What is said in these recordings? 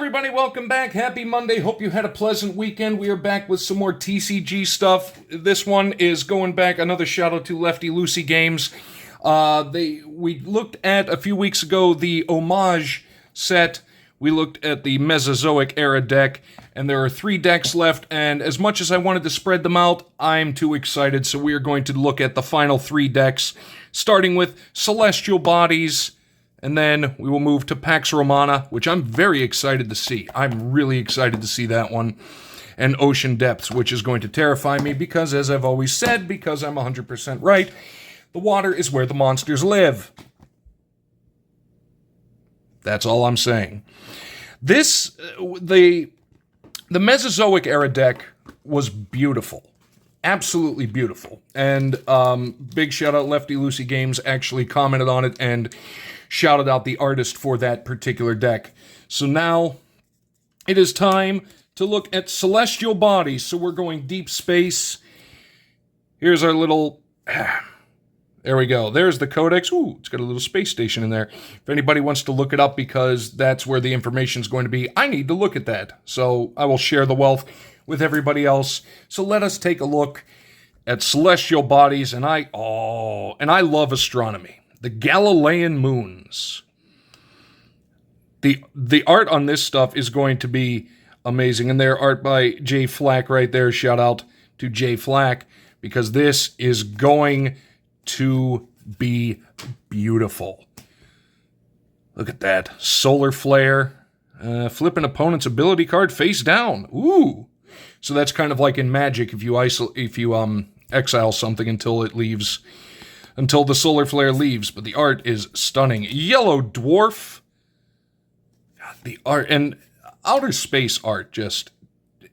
everybody, welcome back. Happy Monday. Hope you had a pleasant weekend. We are back with some more TCG stuff. This one is going back, another shout out to Lefty Lucy Games. We looked at, a few weeks ago, the Omaaj set. We looked at the Mesozoic era deck, and there are 3 decks left, and as much as I wanted to spread them out, I'm too excited, so we are going to look at the final 3 decks, starting with Celestial Bodies, and then we will move to Pax Romana, which I'm very excited to see. I'm really excited to see that one. And Ocean Depths, which is going to terrify me because, as I've always said, because I'm 100% right, the water is where the monsters live. That's all I'm saying. The Mesozoic era deck was beautiful. Absolutely beautiful. And big shout out Lefty Lucy Games actually commented on it and shouted out the artist for that particular deck. So now it is time to look at Celestial Bodies. So we're going deep space. Here's our little... There we go. There's the codex. Ooh, it's got a little space station in there. If anybody wants to look it up because that's where the information is going to be, I need to look at that. So I will share the wealth with everybody else. So let us take a look at Celestial Bodies. And I love astronomy. The Galilean moons. The art on this stuff is going to be amazing. And their art by Jay Flack right there. Shout out to Jay Flack, because this is going to be beautiful. Look at that. Solar Flare. Flip an opponent's ability card face down. Ooh. So that's kind of like in Magic if you exile something until it leaves, until the Solar Flare leaves. But the art is stunning. Yellow Dwarf. The art and outer space art just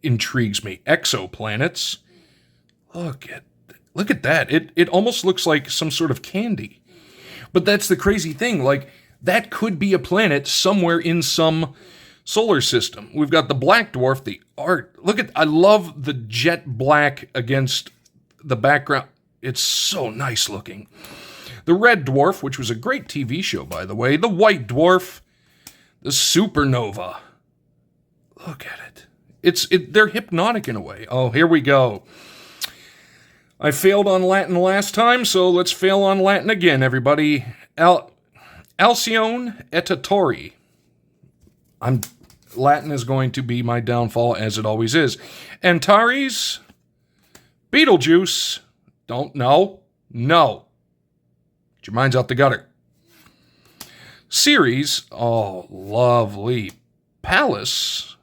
intrigues me. Exoplanets. Look at that. It almost looks like some sort of candy. But that's the crazy thing. Like, that could be a planet somewhere in some solar system. We've got the Black Dwarf, the art. I love the jet black against the background. It's so nice looking. The Red Dwarf, which was a great TV show, by the way. The White Dwarf. The Supernova. Look at it. They're hypnotic in a way. Oh, here we go. I failed on Latin last time, so let's fail on Latin again, everybody. Alcyone Etatori. Latin is going to be my downfall, as it always is. Antares. Beetlejuice. Don't know. No. Get your minds out the gutter. Ceres. Oh, lovely. Palace.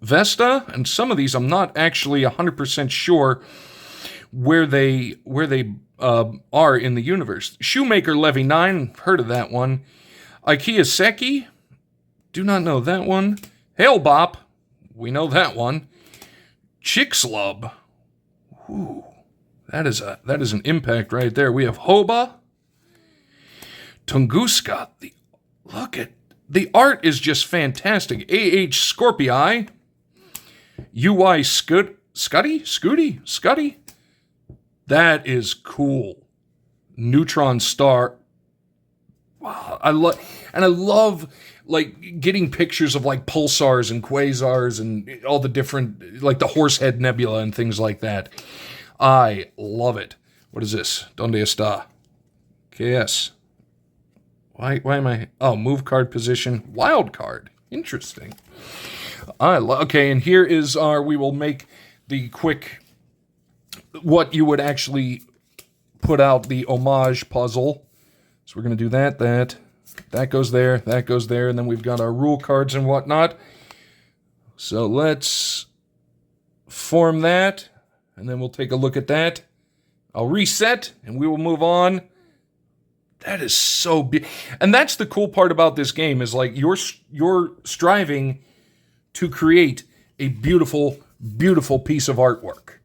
Vesta. And some of these I'm not actually 100% sure where they are in the universe. Shoemaker Levy 9, heard of that one. Ikea Seki, do not know that one. Hailbop, we know that one. Chicxulub, ooh, that is an impact right there. We have Hoba, Tunguska. Look at the art is just fantastic. Scorpii, UI Scuddy. That is cool. Neutron Star. Wow, I love like getting pictures of like pulsars and quasars and all the different, like the Horsehead Nebula and things like that. I love it. What is this? Donde está? KS. Why am I? Oh, move card position. Wild card. Interesting. Okay, and here is we will make the quick, what you would actually put out the Omaaj puzzle. So we're going to do that goes there, and then we've got our rule cards and whatnot. So let's form that, and then we'll take a look at that. I'll reset, and we will move on. That is so big. And that's the cool part about this game, is like you're striving to create a beautiful, beautiful piece of artwork.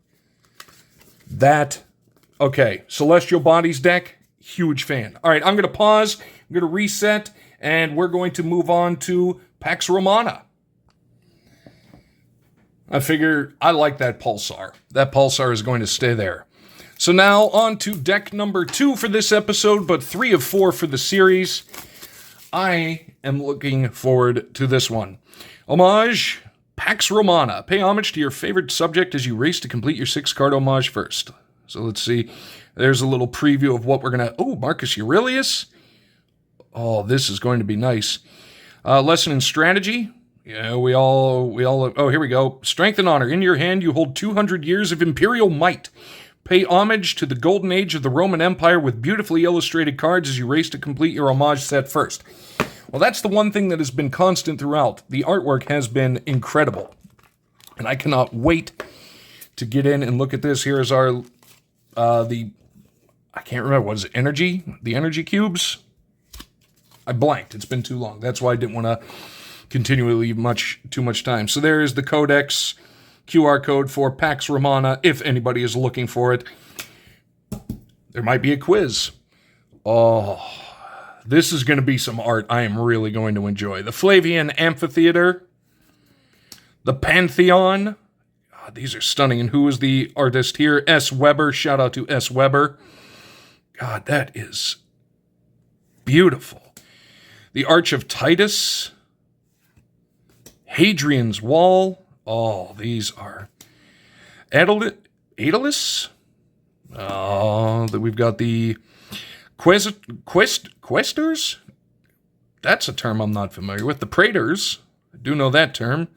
Okay, Celestial Bodies deck, huge fan. All right, I'm going to pause, I'm going to reset, and we're going to move on to Pax Romana. I figure I like that Pulsar. That Pulsar is going to stay there. So now on to deck number 2 for this episode, but 3 of 4 for the series. I am looking forward to this one. Omaaj Pax Romana. Pay homage to your favorite subject as you race to complete your 6-card homage first. So let's see. There's a little preview of what we're going to... Oh, Marcus Aurelius. Oh, this is going to be nice. Lesson in strategy. Yeah, we all... Oh, here we go. Strength and honor. In your hand, you hold 200 years of imperial might. Pay homage to the golden age of the Roman Empire with beautifully illustrated cards as you race to complete your homage set first. Well, that's the one thing that has been constant throughout. The artwork has been incredible. And I cannot wait to get in and look at this. Here is our... I can't remember. What is it? Energy? The energy cubes? I blanked. It's been too long. That's why I didn't want to continually leave too much time. So there is the Codex QR code for Pax Romana, if anybody is looking for it. There might be a quiz. Oh, this is going to be some art I am really going to enjoy. The Flavian Amphitheater. The Pantheon. God, these are stunning. And who is the artist here? S. Weber. Shout out to S. Weber. God, that is beautiful. The Arch of Titus. Hadrian's Wall. Oh, these are... Aeolus? Oh, we've got the... Questers? That's a term I'm not familiar with. The Praetors. I do know that term.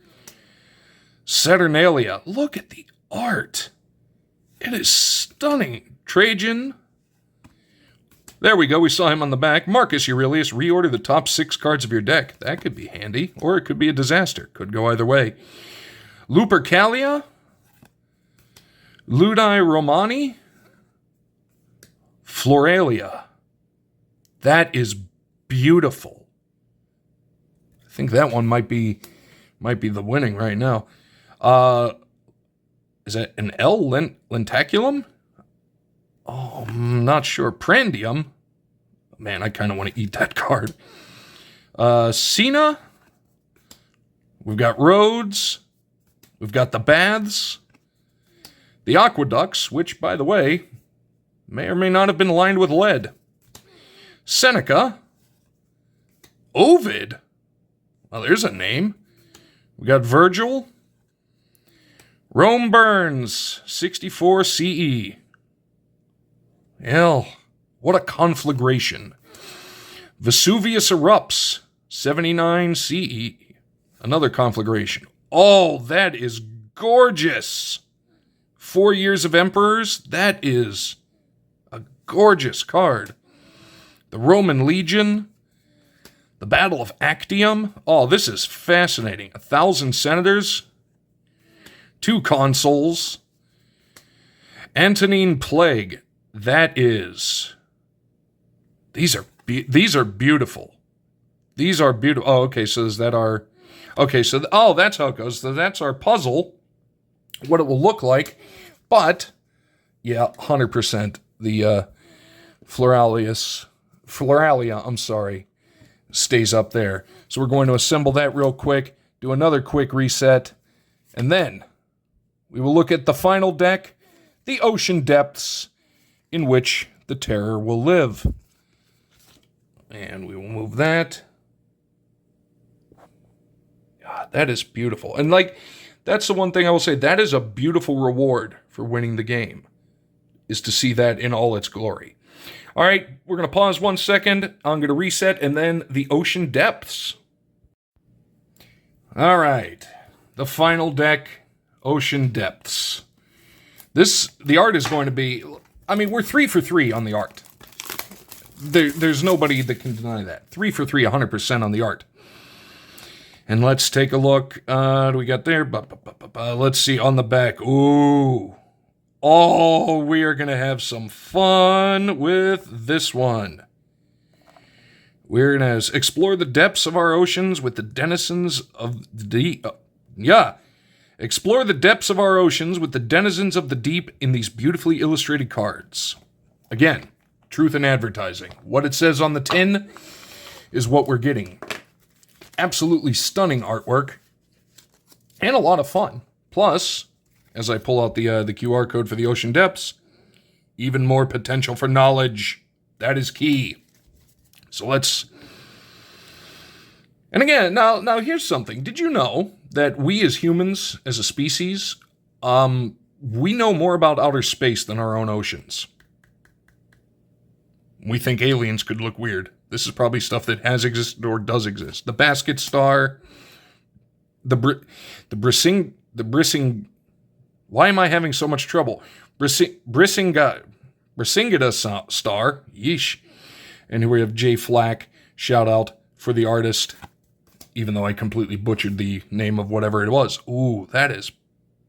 Saturnalia. Look at the art. It is stunning. Trajan. There we go. We saw him on the back. Marcus Aurelius. Reorder the top 6 cards of your deck. That could be handy. Or it could be a disaster. Could go either way. Lupercalia. Ludi Romani. Floralia. That is beautiful. I think that one might be the winning right now. Is that an L? Lentaculum? Oh, I'm not sure. Prandium? Man, I kind of want to eat that card. Cena? We've got Rhodes. We've got the Baths. The Aqueducts, which, by the way, may or may not have been lined with lead. Seneca. Ovid. Well, there's a name. We got Virgil. Rome Burns, 64 CE. Hell, what a conflagration. Vesuvius Erupts, 79 CE. Another conflagration. Oh, that is gorgeous. 4 Years of Emperors, that is a gorgeous card. The Roman Legion. The Battle of Actium. Oh, this is fascinating. 1,000 Senators. 2 Consuls. Antonine Plague. That is... These are beautiful. These are beautiful. Oh, okay, so is that our... Okay, so... that's how it goes. So that's our puzzle. What it will look like. But, yeah, 100%. The Floralia, stays up there. So we're going to assemble that real quick, do another quick reset, and then we will look at the final deck, the Ocean Depths, in which the Terror will live. And we will move that. God, that is beautiful. And, that's the one thing I will say. That is a beautiful reward for winning the game, is to see that in all its glory. All right, we're going to pause 1 second. I'm going to reset, and then the Ocean Depths. All right, the final deck, Ocean Depths. The art is going to be... I mean, we're 3 for 3 on the art. There's nobody that can deny that. 3 for 3, 100% on the art. And let's take a look. What do we got there? Let's see on the back. Ooh. Oh, we are going to have some fun with this one. We're going to explore the depths of our oceans with the denizens of the... Explore the depths of our oceans with the denizens of the deep in these beautifully illustrated cards. Again, truth in advertising. What it says on the tin is what we're getting. Absolutely stunning artwork. And a lot of fun. Plus, as I pull out the QR code for the Ocean Depths, even more potential for knowledge. That is key. So let's And again, now here's something. Did you know that we as humans, as a species, we know more about outer space than our own oceans? We think aliens could look weird. This is probably stuff that has existed or does exist. The basket star, the Brissing. Why am I having so much trouble? Brissingida star. Yeesh. And here we have Jay Flack. Shout out for the artist, even though I completely butchered the name of whatever it was. Ooh, that is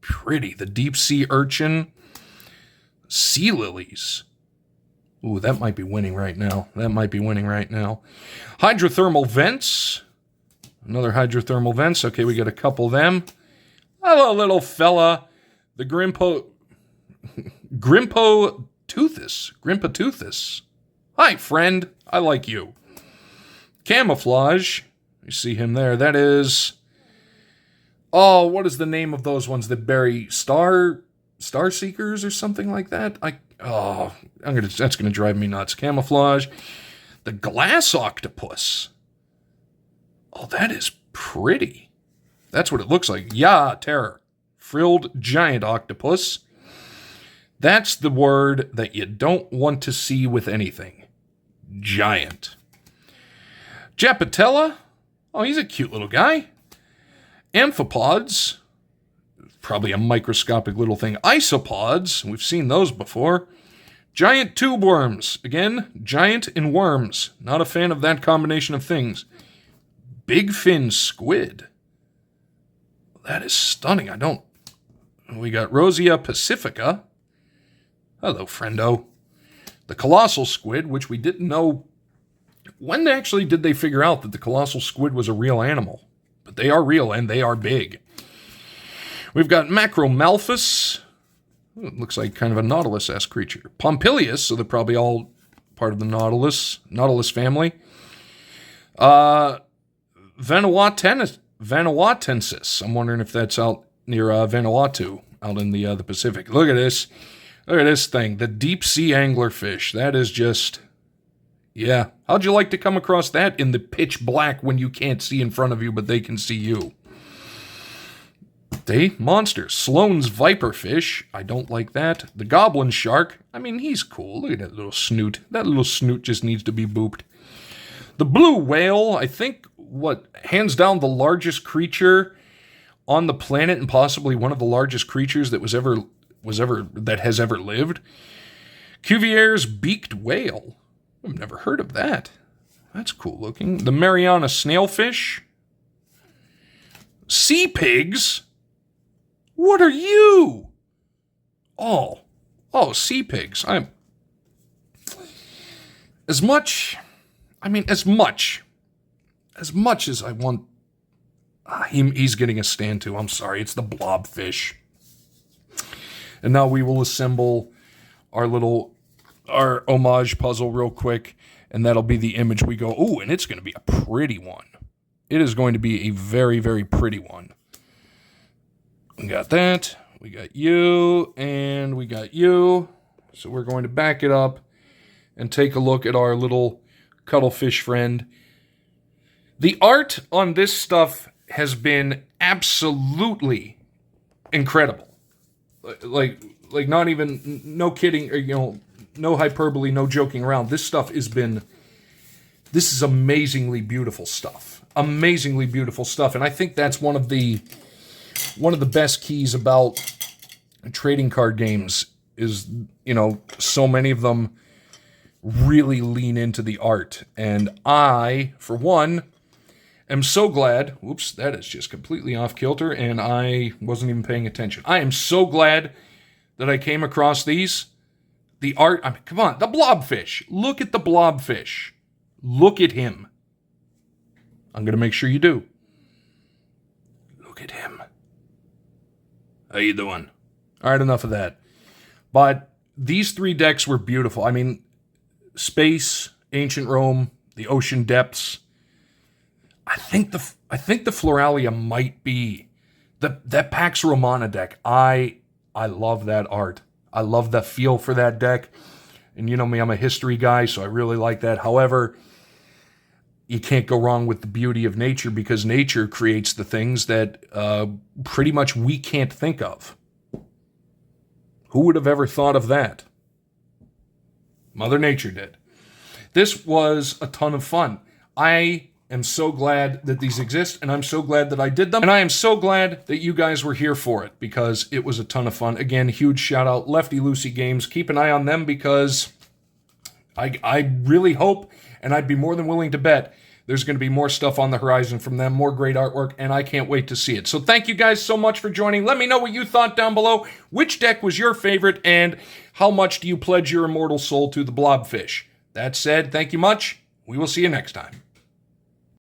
pretty. The deep sea urchin. Sea lilies. Ooh, that might be winning right now. Hydrothermal vents. Another hydrothermal vents. Okay, we got a couple of them. Hello, little fella. The Grimpoteuthis. Hi, friend. I like you. Camouflage. You see him there. That is... Oh, what is the name of those ones that bury star seekers or something like that? That's gonna drive me nuts. Camouflage. The glass octopus. Oh, that is pretty. That's what it looks like. Yeah, terror. Frilled giant octopus. That's the word that you don't want to see with anything. Giant. Japatella. Oh, he's a cute little guy. Amphipods. Probably a microscopic little thing. Isopods. We've seen those before. Giant tube worms. Again, giant and worms. Not a fan of that combination of things. Big fin squid. That is stunning. We got Rosia pacifica. Hello, friendo. The colossal squid, which we didn't know. When actually did they figure out that the colossal squid was a real animal? But they are real and they are big. We've got Macromalphus. It looks like kind of a Nautilus-esque creature. Pompilius, so they're probably all part of the Nautilus family. Vanuatuensis. I'm wondering if that's out near Vanuatu, out in the Pacific. Look at this. Look at this thing. The deep sea anglerfish. That is just... Yeah. How'd you like to come across that in the pitch black when you can't see in front of you, but they can see you? Monsters. Sloane's viperfish. I don't like that. The goblin shark. I mean, he's cool. Look at that little snoot. That little snoot just needs to be booped. The blue whale. I think, hands down the largest creature on the planet and possibly one of the largest creatures that has ever lived. Cuvier's beaked whale. I've never heard of that. That's cool looking. The Mariana snailfish. Sea pigs. What are you? Oh, sea pigs. As much as I want, he's getting a stand to. I'm sorry, it's the blobfish. And now we will assemble our homage puzzle real quick, and that'll be the image we go, ooh, and it's going to be a pretty one. It is going to be a very, very pretty one. We got that, we got you, and we got you. So we're going to back it up and take a look at our little cuttlefish friend. The art on this stuff has been absolutely incredible. Like not even, no kidding, or, no hyperbole, no joking around. This is amazingly beautiful stuff. Amazingly beautiful stuff. And I think that's one of the best keys about trading card games is, so many of them really lean into the art. And I, for one, am so glad, whoops, that is just completely off kilter, and I wasn't even paying attention. I am so glad that I came across these. The art, come on, the blobfish. Look at the blobfish. Look at him. I'm going to make sure you do. Look at him. How you doing? All right, enough of that. But these three decks were beautiful. I mean, space, ancient Rome, the ocean depths. I think the Floralia might be that Pax Romana deck. I love that art. I love the feel for that deck. And you know me, I'm a history guy, so I really like that. However, you can't go wrong with the beauty of nature, because nature creates the things that pretty much we can't think of. Who would have ever thought of that? Mother Nature did. This was a ton of fun. I am so glad that these exist, and I'm so glad that I did them. And I am so glad that you guys were here for it, because it was a ton of fun. Again, huge shout out, Lefty Lucy Games. Keep an eye on them, because I really hope, and I'd be more than willing to bet, there's going to be more stuff on the horizon from them, more great artwork, and I can't wait to see it. So thank you guys so much for joining. Let me know what you thought down below. Which deck was your favorite, and how much do you pledge your immortal soul to the blobfish? That said, thank you much. We will see you next time.